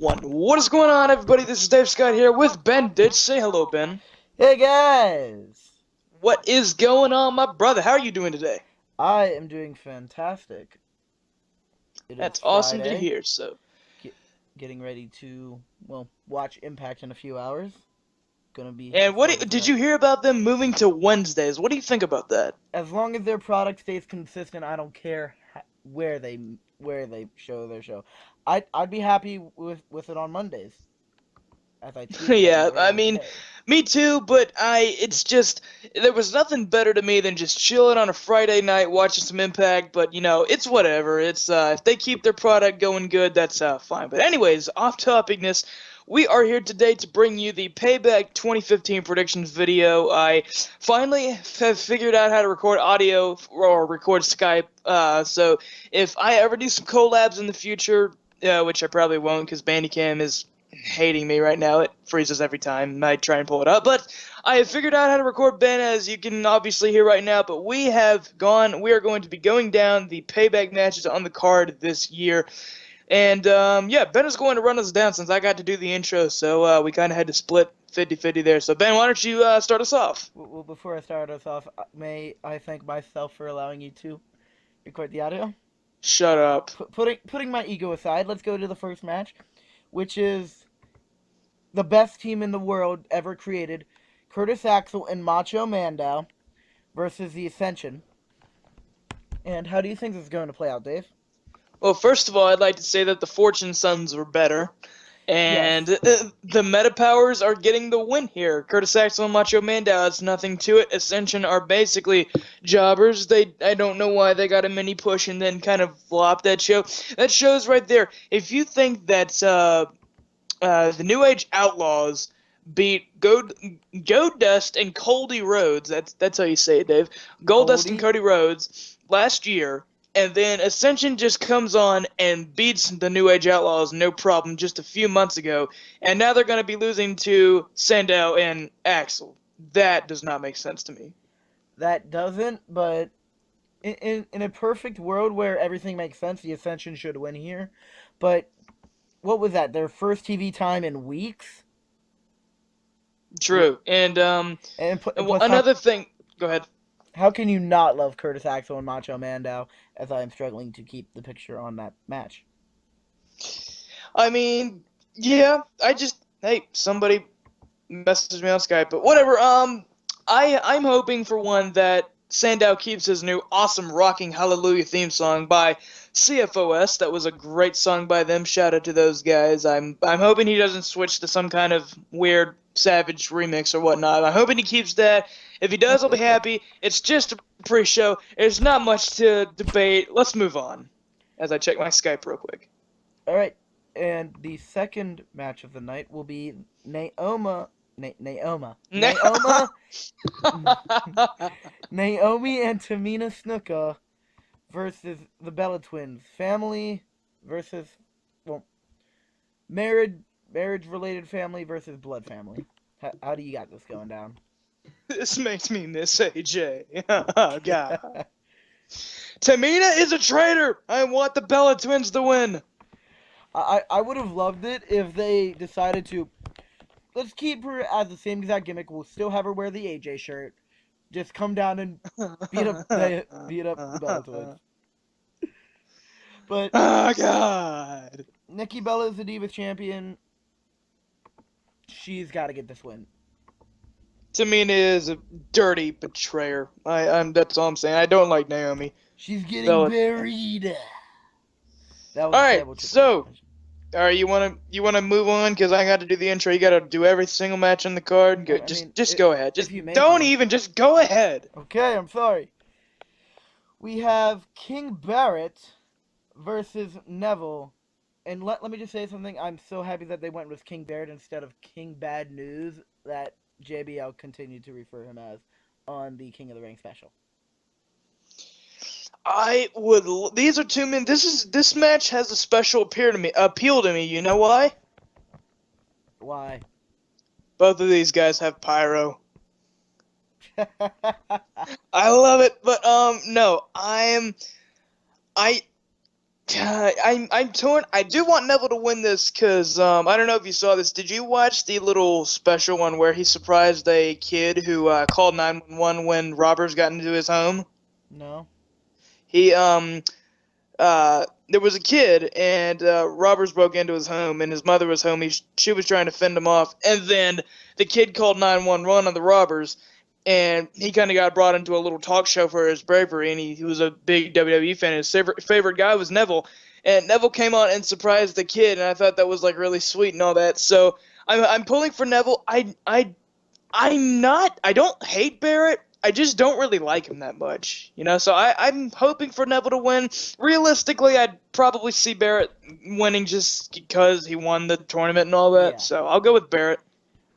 1. What is going on, everybody? This is Dave Scott here with Ben Ditch. Say hello, Ben. Hey guys! What is going on, my brother? How are you doing today? I am doing fantastic. It is That's awesome to Friday. hear, so. Get, getting ready to, watch Impact in a few hours. Gonna be And excited for did that. you hear about them moving to Wednesdays? What do you think about that? As long as their product stays consistent, I don't care where they show their show. I'd be happy with it on Mondays, as I tweeted at Yeah, you I earlier mean, today. me too, but it's just, there was nothing better to me than just chilling on a Friday night watching some Impact, but, it's whatever. If they keep their product going good, that's, fine. But anyways, off topicness, we are here today to bring you the Payback 2015 predictions video. I finally have figured out how to record audio or record Skype, so if I ever do some collabs in the future, which I probably won't because Bandicam is hating me right now. It freezes every time I try and pull it up. But I have figured out how to record Ben, as you can obviously hear right now. But we are going to be going down the payback matches on the card this year. And, yeah, Ben is going to run us down since I got to do the intro. So we kind of had to split 50-50 there. So, Ben, why don't you start us off? Well, before I start us off, may I thank myself for allowing you to record the audio? Shut up. Putting my ego aside, let's go to the first match, which is the best team in the world ever created, Curtis Axel and Macho Mandow versus the Ascension. And how do you think this is going to play out, Dave? Well, first of all, I'd like to say that the Fortune Sons were better. Yes. And the Meta Powers are getting the win here. Curtis Axel and Macho Mandow, it's nothing to it. Ascension are basically jobbers. I don't know why they got a mini push and then kind of flopped that show. That shows right there. If you think that the New Age Outlaws beat Goldust and Cody Rhodes, that's how you say it, Dave. Goldust and Cody? Cody Rhodes last year, and then Ascension just comes on and beats the New Age Outlaws no problem just a few months ago, and now they're going to be losing to Sandow and Axel. That does not make sense to me. That doesn't, but in a perfect world where everything makes sense, the Ascension should win here. But what was that? Their first TV time in weeks? True. And And plus, another thing. Go ahead. how can you not love Curtis Axel and Macho Mandow, as I am struggling to keep the picture on that match? I mean, yeah. Hey, somebody messaged me on Skype, but whatever. I'm hoping for one that Sandow keeps his new awesome rocking Hallelujah theme song by CFOS. That was a great song by them. Shout out to those guys. I'm hoping he doesn't switch to some kind of weird Savage remix or whatnot. I'm hoping he keeps that. If he does, I'll be happy. It's just a pre-show. There's not much to debate. Let's move on. As I check my Skype real quick. All right, and the second match of the night will be Naoma, Naomi and Tamina Snuka versus the Bella Twins. Family versus, well, marriage-related family versus blood family. How do you got this going down? This makes me miss AJ. Oh, God. Tamina is a traitor. I want the Bella Twins to win. I would have loved it if they decided to, let's keep her as the same exact gimmick. We'll still have her wear the AJ shirt. Just come down and beat up the Bella Twins. But oh, God. Nikki Bella is the Divas champion. She's got to get this win. Tamina is a dirty betrayer. That's all I'm saying. I don't like Naomi. She's getting Bella. buried. That was All right, so all right, you wanna move on because I got to do the intro. You got to do every single match on the card. Good, just go ahead. Just don't even. Just go ahead. Okay, I'm sorry. We have King Barrett versus Neville. And let me just say something. I'm so happy that they went with King Barrett instead of King Bad News, that JBL continued to refer him as on the King of the Ring special. These are two men. This match has a special appeal to me. You know why? Why? Both of these guys have pyro. I love it, but no, I I'm torn. I do want Neville to win this because I don't know if you saw this. Did you watch the little special one where he surprised a kid who called 911 when robbers got into his home? No. He there was a kid and robbers broke into his home and his mother was home. She was trying to fend him off, and then the kid called 911 on the robbers, and he kind of got brought into a little talk show for his bravery. And he was a big WWE fan. His favorite guy was Neville, and Neville came on and surprised the kid, and I thought that was like really sweet and all that. So I'm pulling for Neville. I'm not. I don't hate Barrett. I just don't really like him that much, you know. So I'm hoping for Neville to win. Realistically, I'd probably see Barrett winning just because he won the tournament and all that. Yeah. So I'll go with Barrett.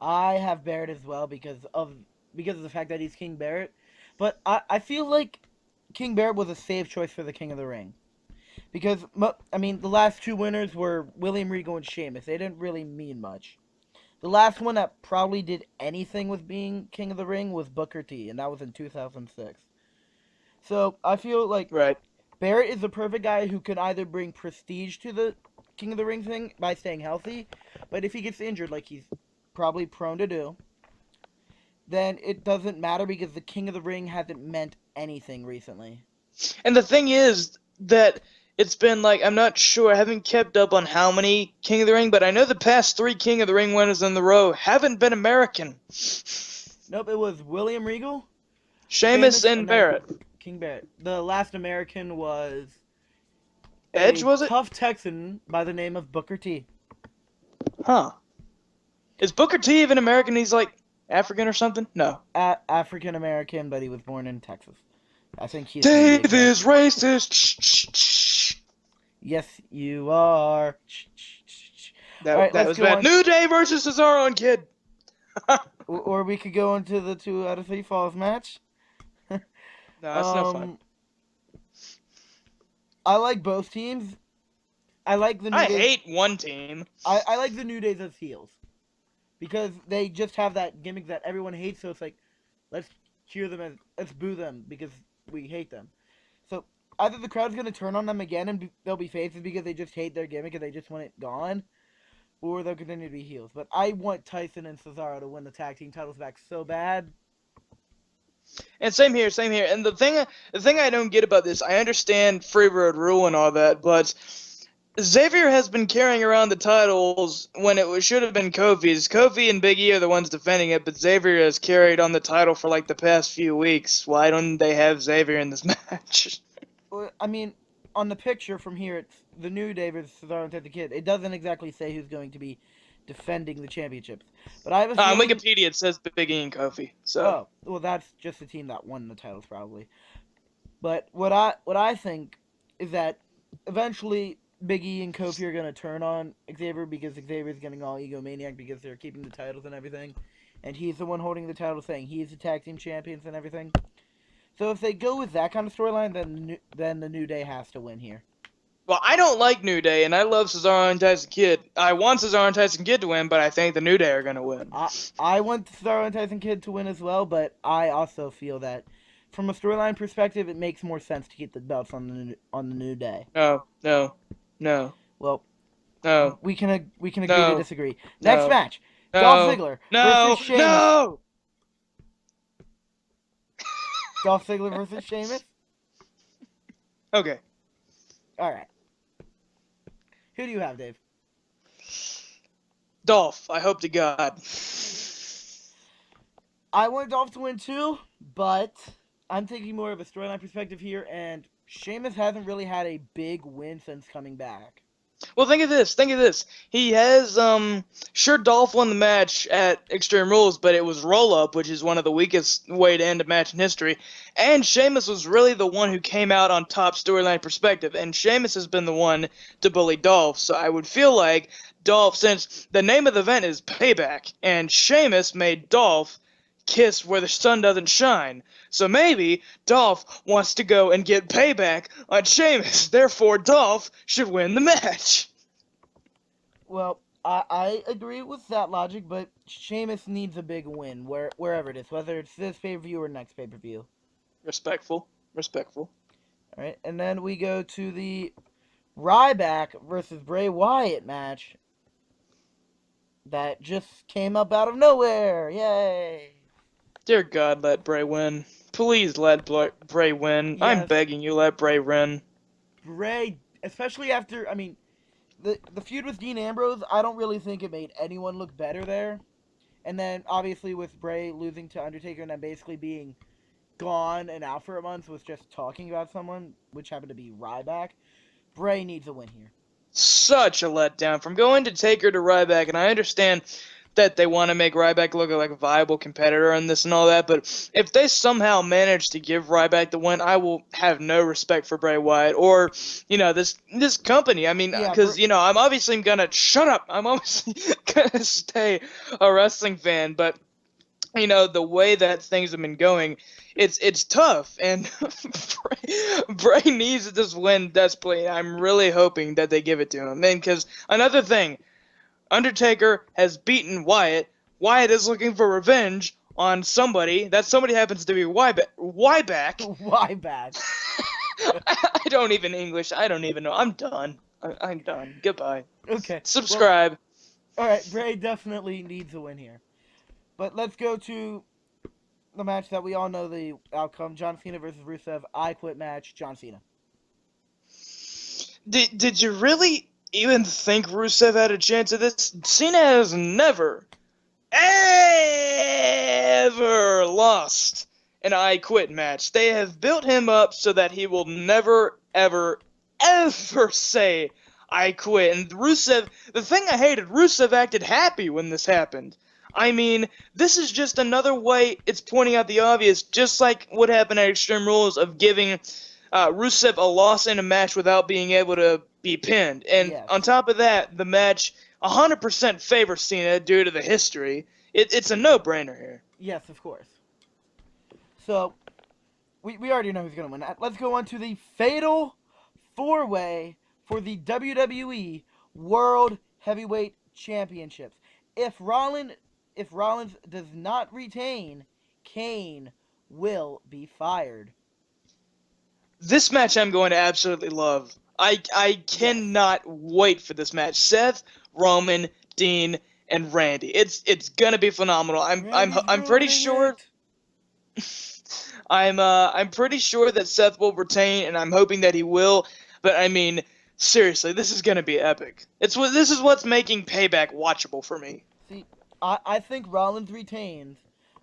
I have Barrett as well because of the fact that he's King Barrett. But I feel like King Barrett was a safe choice for the King of the Ring. Because, I mean, the last two winners were William Regal and Sheamus. They didn't really mean much. The last one that probably did anything with being King of the Ring was Booker T, and that was in 2006. So I feel like Right. Barrett is the perfect guy who can either bring prestige to the King of the Ring thing by staying healthy, but if he gets injured, like he's probably prone to do, then it doesn't matter because the King of the Ring hasn't meant anything recently. And the thing is that it's been like, I'm not sure. I haven't kept up on how many King of the Ring, but I know the past 3 King of the Ring winners in the row haven't been American. Nope, it was William Regal, Sheamus and then Barrett. King Barrett. The last American was Edge, a was it? tough Texan by the name of Booker T. Huh. Is Booker T even American? He's like African or something? No. African American, but he was born in Texas. I think he's Dave is racist. Shh, shh, shh. Yes, you are. That, All right, that let's was go bad. on. New Day versus Cesaro and Kid. Or we could go into the 2 out of 3 falls match. No, that's no fun. I like both teams. I like the New I Day. hate one team. I like the New Days as heels because they just have that gimmick that everyone hates. So it's like, let's cheer them and let's boo them because we hate them. So either the crowd's gonna turn on them again and they'll be faces because they just hate their gimmick and they just want it gone, or they'll continue to be heels. But I want Tyson and Cesaro to win the tag team titles back so bad. And same here, same here. And the thing I don't get about this, I understand Free Road Rule and all that, but Xavier has been carrying around the titles when should have been Kofi's. Kofi and Big E are the ones defending it, but Xavier has carried on the title for like the past few weeks. Why don't they have Xavier in this match? Well, I mean, on the picture from here, it's the New Day versus Cesaro and Ted the Kid. It doesn't exactly say who's going to be defending the championships. But I have a On feeling... Wikipedia it says Big E and Kofi. So. Oh, well, that's just the team that won the titles, probably. But what I think is that eventually Big E and Kofi are going to turn on Xavier because Xavier's getting all egomaniac because they're keeping the titles and everything. And he's the one holding the title saying he's the tag team champions and everything. So if they go with that kind of storyline, then the New Day has to win here. Well, I don't like New Day, and I love Cesaro and Tyson Kidd. I want Cesaro and Tyson Kidd to win, but I think the New Day are going to win. I want Cesaro and Tyson Kidd to win as well, but I also feel that from a storyline perspective, it makes more sense to keep the belts on the New Day. No. Well, no. We can agree No. to disagree. Next No. match: No. Dolph Ziggler No. versus Sheamus. No. Dolph Ziggler versus Sheamus. Okay. All right. Who do you have, Dave? Dolph, I hope to God. I want Dolph to win too, but I'm thinking more of a storyline perspective here, and Sheamus hasn't really had a big win since coming back. Well, think of this. He has, sure, Dolph won the match at Extreme Rules, but it was roll-up, which is one of the weakest way to end a match in history. And Sheamus was really the one who came out on top storyline perspective, and Sheamus has been the one to bully Dolph. So I would feel like Dolph, since the name of the event is Payback, and Sheamus made Dolph kiss where the sun doesn't shine. So maybe Dolph wants to go and get payback on Sheamus. Therefore, Dolph should win the match. Well, I agree with that logic, but Sheamus needs a big win wherever it is, whether it's this pay-per-view or next pay-per-view. Respectful. All right, and then we go to the Ryback versus Bray Wyatt match that just came up out of nowhere. Yay! Dear God, let Bray win. Please let Bray win. I'm Yes, begging you, let Bray win. Bray, especially after, I mean, the feud with Dean Ambrose, I don't really think it made anyone look better there. And then obviously with Bray losing to Undertaker and then basically being gone and out for a month with just talking about someone, which happened to be Ryback, Bray needs a win here. Such a letdown. From going to Taker to Ryback, and I understand that they want to make Ryback look like a viable competitor and this and all that, but if they somehow manage to give Ryback the win, I will have no respect for Bray Wyatt or, this company. I mean, Yeah, because, I'm obviously gonna shut up. I'm obviously gonna stay a wrestling fan, but the way that things have been going, it's tough, and Bray needs this win desperately. I'm really hoping that they give it to him. And because another thing, Undertaker has beaten Wyatt. Wyatt is looking for revenge on somebody. That somebody happens to be Ryback. Ryback. I don't even English. I don't even know. I'm done. I'm done. Goodbye. Okay. Subscribe. Well, all right, Bray definitely needs a win here. But let's go to the match that we all know the outcome: John Cena versus Rusev. I Quit match. John Cena. Did you really even think Rusev had a chance at this? Cena has never, ever lost an I Quit match. They have built him up so that he will never, ever, ever say I quit. And Rusev, the thing I hated, Rusev acted happy when this happened. I mean, this is just another way it's pointing out the obvious, just like what happened at Extreme Rules of giving Rusev a loss in a match without being able to be pinned. And Yes. on top of that, the match 100% favors Cena due to the history. It's a no-brainer here. Yes, of course. So, we already know who's going to win. Let's go on to the Fatal 4-Way for the WWE World Heavyweight Championships. If Rollins does not retain, Kane will be fired. This match I'm going to absolutely love. I cannot wait for this match. Seth, Roman, Dean, and Randy. It's gonna be phenomenal. I'm pretty sure. I'm pretty sure that Seth will retain, and I'm hoping that he will. But I mean, seriously, this is gonna be epic. This is what's making Payback watchable for me. See, I think Rollins retains,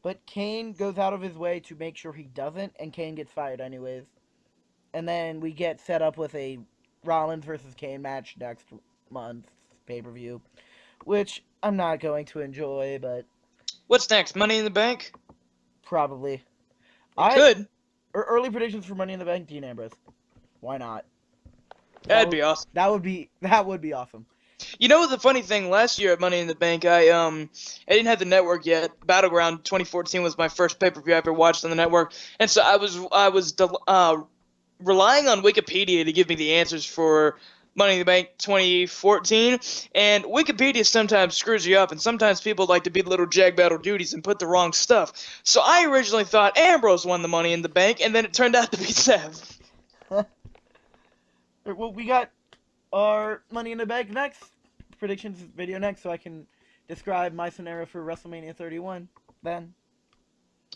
but Kane goes out of his way to make sure he doesn't, and Kane gets fired anyways. And then we get set up with a Rollins versus Kane match next month's pay-per-view, which I'm not going to enjoy, but What's next? Money in the Bank? probably. Could. Early predictions for Money in the Bank: Dean Ambrose. Why not? That'd be awesome. That would be awesome. You know the funny thing? Last year at Money in the Bank, I didn't have the network yet. Battleground 2014 was my first pay-per-view I ever watched on the network, and so I was relying on Wikipedia to give me the answers for Money in the Bank 2014, and Wikipedia sometimes screws you up, and sometimes people like to be little jag battle duties and put the wrong stuff. So I originally thought Ambrose won the Money in the Bank, and then it turned out to be Seth. Well, we got our Money in the Bank next predictions video next, so I can describe my scenario for WrestleMania 31 then.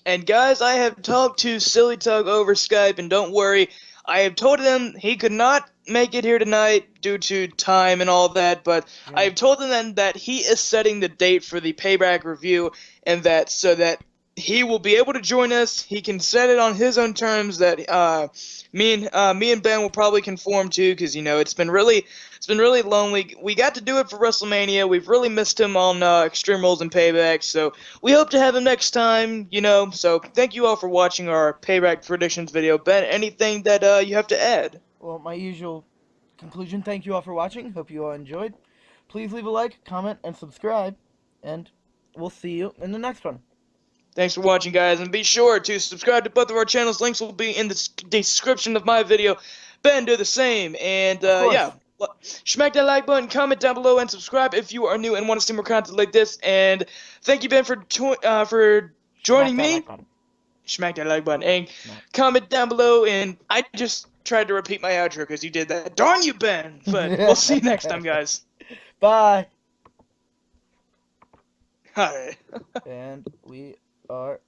And guys, I have talked to Silly Tug over Skype, and don't worry, I have told him he could not make it here tonight due to time and all that, but I have told him that he is setting the date for the Payback review, and that so that he will be able to join us. He can set it on his own terms that me and Ben will probably conform to, because it's been really lonely. We got to do it for WrestleMania. We've really missed him on Extreme Rules and Payback, so we hope to have him next time. So thank you all for watching our Payback predictions video. Ben, anything that you have to add? Well, my usual conclusion. Thank you all for watching. Hope you all enjoyed. Please leave a like, comment, and subscribe, and we'll see you in the next one. Thanks for watching, guys, and be sure to subscribe to both of our channels. Links will be in the description of my video. Ben, do the same, and yeah. Smack that like button, comment down below, and subscribe if you are new and want to see more content like this. And thank you, Ben, for joining me. Smack that like button and comment down below. And I just tried to repeat my outro because you did that. Darn you, Ben! But we'll see you next time, guys. Bye. Alright. And we are